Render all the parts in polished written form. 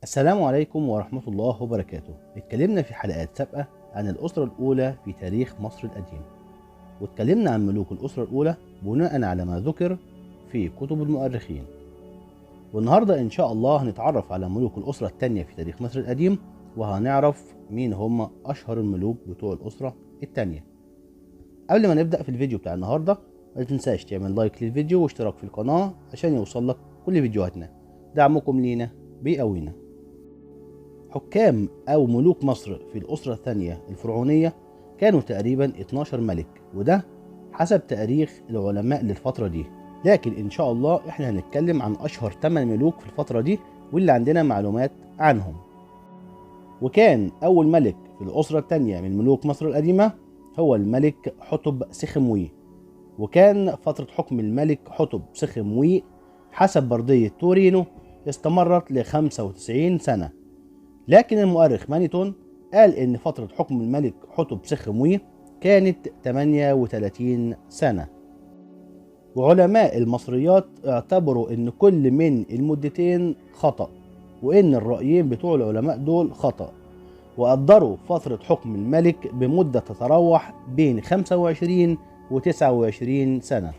السلام عليكم ورحمة الله وبركاته. اتكلمنا في حلقات سابقة عن الأسرة الأولى في تاريخ مصر القديم، واتكلمنا عن ملوك الأسرة الأولى بناء على ما ذكر في كتب المؤرخين. والنهاردة إن شاء الله هنتعرف على ملوك الأسرة الثانية في تاريخ مصر القديم، وهنعرف مين هم أشهر الملوك بتوع الأسرة الثانية. قبل ما نبدأ في الفيديو بتاع النهاردة، ما تنساش تعمل لايك للفيديو واشتراك في القناة عشان يوصلك كل فيديوهاتنا. دعمكم لينا بيقوينا. حكام أو ملوك مصر في الأسرة الثانية الفرعونية كانوا تقريبا 12 ملك، وده حسب تاريخ العلماء للفترة دي، لكن إن شاء الله إحنا هنتكلم عن أشهر 8 ملوك في الفترة دي واللي عندنا معلومات عنهم. وكان أول ملك في الأسرة الثانية من ملوك مصر القديمة هو الملك حتب سخموي، وكان فترة حكم الملك حتب سخموي حسب بردية تورينو استمرت ل 95 سنة، لكن المؤرخ مانيتون قال إن فترة حكم الملك حتب سخموي كانت 38 سنة. وعلماء المصريات اعتبروا إن كل من المدتين خطأ، وإن الرأيين بتوع العلماء دول خطأ، وقدروا فترة حكم الملك بمدة تتراوح بين 25 و 29 سنة.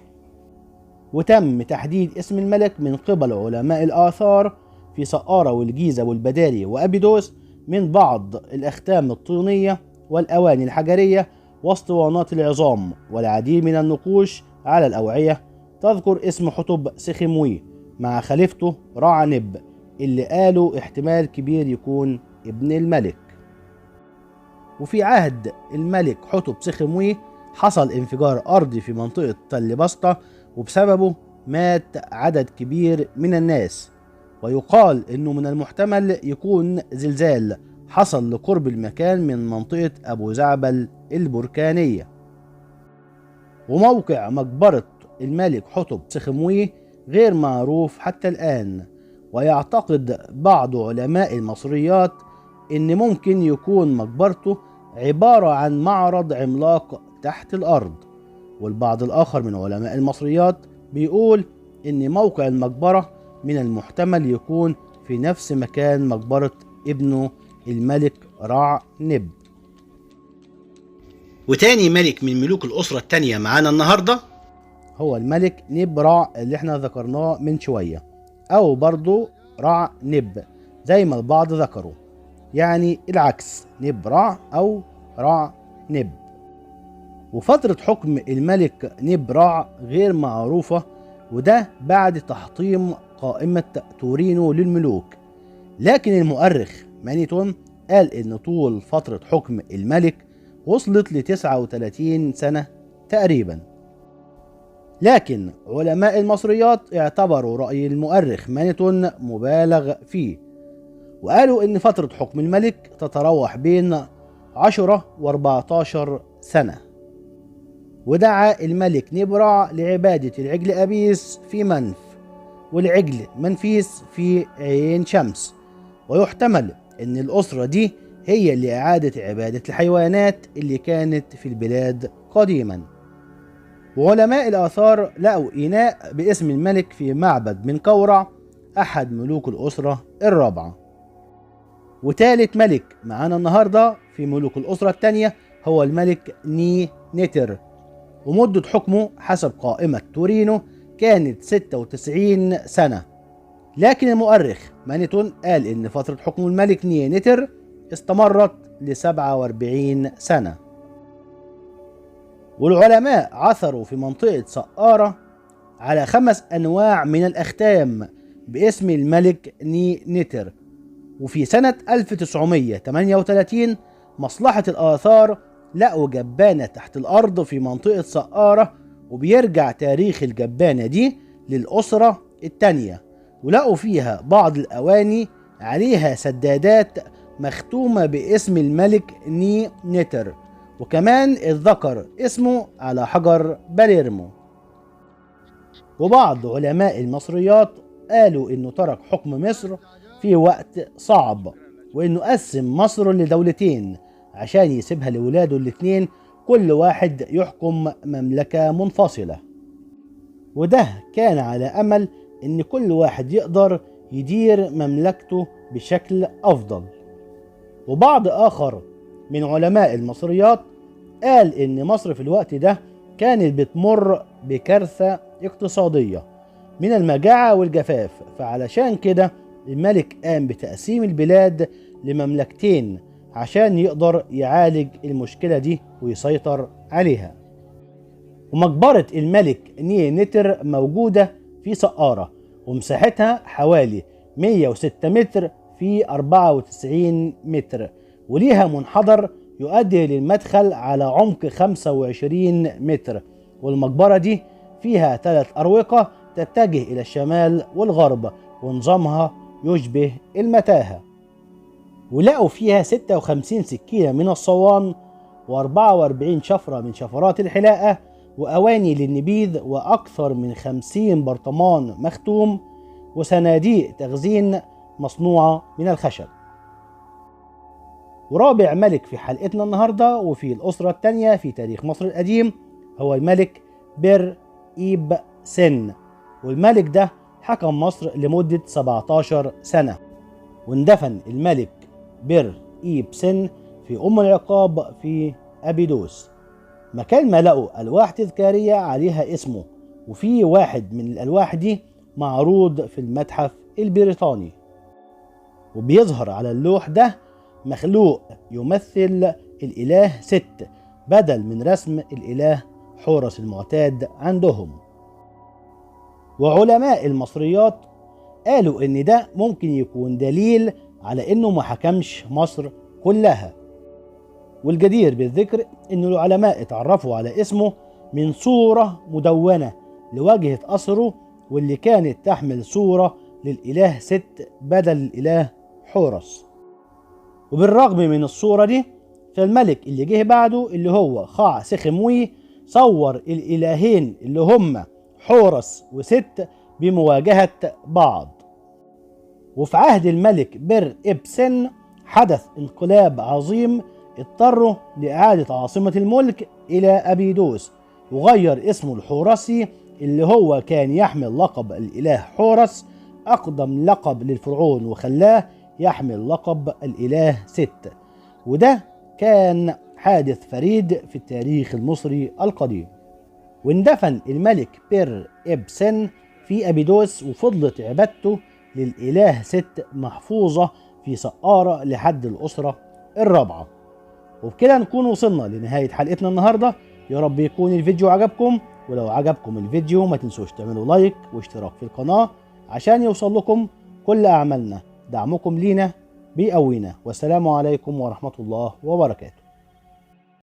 وتم تحديد اسم الملك من قبل علماء الآثار في سقارة والجيزة والبداري وأبيدوس من بعض الأختام الطينية والأواني الحجرية واسطوانات العظام والعديد من النقوش على الأوعية تذكر اسم حتب سخموي مع خليفته رعنب، اللي قالوا احتمال كبير يكون ابن الملك. وفي عهد الملك حتب سخموي حصل انفجار أرضي في منطقة تل بسطة، وبسببه مات عدد كبير من الناس، ويقال انه من المحتمل يكون زلزال حصل لقرب المكان من منطقة ابو زعبل البركانية. وموقع مقبرة الملك حتب سخموي غير معروف حتى الآن، ويعتقد بعض علماء المصريات ان ممكن يكون مقبرته عبارة عن معرض عملاق تحت الارض. والبعض الآخر من علماء المصريات بيقول إن موقع المقبرة من المحتمل يكون في نفس مكان مقبرة ابنه الملك رعنب. وتاني ملك من ملوك الأسرة التانية معانا النهاردة هو الملك نبرع اللي احنا ذكرناه من شوية، أو برضو رعنب زي ما البعض ذكروا، يعني العكس، نبرع أو رعنب. وفترة حكم الملك نبرع غير معروفة، وده بعد تحطيم قائمة تورينو للملوك، لكن المؤرخ مانيتون قال إن طول فترة حكم الملك وصلت ل 39 سنة تقريبا. لكن علماء المصريات اعتبروا رأي المؤرخ مانيتون مبالغ فيه، وقالوا إن فترة حكم الملك تتراوح بين 10 و 14 سنة. ودعا الملك نبرع لعبادة العجل أبيس في منف، والعجل منفيس في عين شمس، ويحتمل أن الأسرة دي هي اللي أعادت عبادة الحيوانات اللي كانت في البلاد قديما. وعلماء الآثار لقوا إناء باسم الملك في معبد من كورع، أحد ملوك الأسرة الرابعة. وثالث ملك معانا النهاردة في ملوك الأسرة الثانية هو الملك ني نتر، ومدة حكمه حسب قائمة تورينو كانت 96 سنة، لكن المؤرخ مانيتون قال إن فترة حكم الملك ني نتر استمرت ل 47 سنة. والعلماء عثروا في منطقة سقارة على 5 أنواع من الأختام باسم الملك ني نتر. وفي سنة 1938 مصلحة الآثار لقوا جبانة تحت الأرض في منطقة سقارة، وبيرجع تاريخ الجبانة دي للأسرة الثانية، ولقوا فيها بعض الأواني عليها سدادات مختومة باسم الملك ني نتر، وكمان اتذكر اسمه على حجر باليرمو. وبعض علماء المصريات قالوا إنه ترك حكم مصر في وقت صعب، وإنه قسم مصر لدولتين عشان يسيبها لولاده الاتنين كل واحد يحكم مملكة منفصلة، وده كان على أمل إن كل واحد يقدر يدير مملكته بشكل أفضل. وبعض آخر من علماء المصريات قال إن مصر في الوقت ده كانت بتمر بكارثة اقتصادية من المجاعة والجفاف، فعلشان كده الملك قام بتقسيم البلاد لمملكتين عشان يقدر يعالج المشكلة دي ويسيطر عليها. ومقبرة الملك نينتر موجودة في سقارة، ومساحتها حوالي 106 متر في 94 متر، وليها منحدر يؤدي للمدخل على عمق 25 متر. والمقبرة دي فيها 3 أروقة تتجه إلى الشمال والغرب، ونظامها يشبه المتاهة. ولقوا فيها 56 سكينة من الصوان، و44 شفرة من شفرات الحلاقة، وأواني للنبيذ، وأكثر من 50 برطمان مختوم، وصناديق تخزين مصنوعة من الخشب. ورابع ملك في حلقتنا النهاردة وفي الأسرة الثانية في تاريخ مصر القديم هو الملك بر إيب سن. والملك ده حكم مصر لمدة 17 سنة. واندفن الملك بر إيب سن في أم العقاب في أبيدوس، مكان ما لقوا ألواح تذكارية عليها اسمه، وفي واحد من الألواح دي معروض في المتحف البريطاني. وبيظهر على اللوح ده مخلوق يمثل الإله ست بدل من رسم الإله حورس المعتاد عندهم. وعلماء المصريات قالوا إن ده ممكن يكون دليل على إنه ما حكمش مصر كلها. والجدير بالذكر إن العلماء اتعرفوا على اسمه من صورة مدونة لواجهة قصره، واللي كانت تحمل صورة للإله ست بدل الإله حورس. وبالرغم من الصورة دي، فالملك اللي جه بعده اللي هو خاع سخموي صور الإلهين اللي هم حورس وست بمواجهة بعض. وفي عهد الملك بر إبسن حدث انقلاب عظيم، اضطروا لإعادة عاصمة الملك إلى أبيدوس، وغير اسمه الحورسي اللي هو كان يحمل لقب الإله حورس، أقدم لقب للفرعون، وخلاه يحمل لقب الإله ست. وده كان حادث فريد في التاريخ المصري القديم. واندفن الملك بر إبسن في أبيدوس، وفضلت عبادته للإله ست محفوظة في سقارة لحد الأسرة الرابعة. وبكده نكون وصلنا لنهاية حلقتنا النهاردة. يا رب يكون الفيديو عجبكم، ولو عجبكم الفيديو ما تنسوش تعملوا لايك واشتراك في القناة عشان يوصل لكم كل أعمالنا. دعمكم لينا بيقوينا. والسلام عليكم ورحمة الله وبركاته.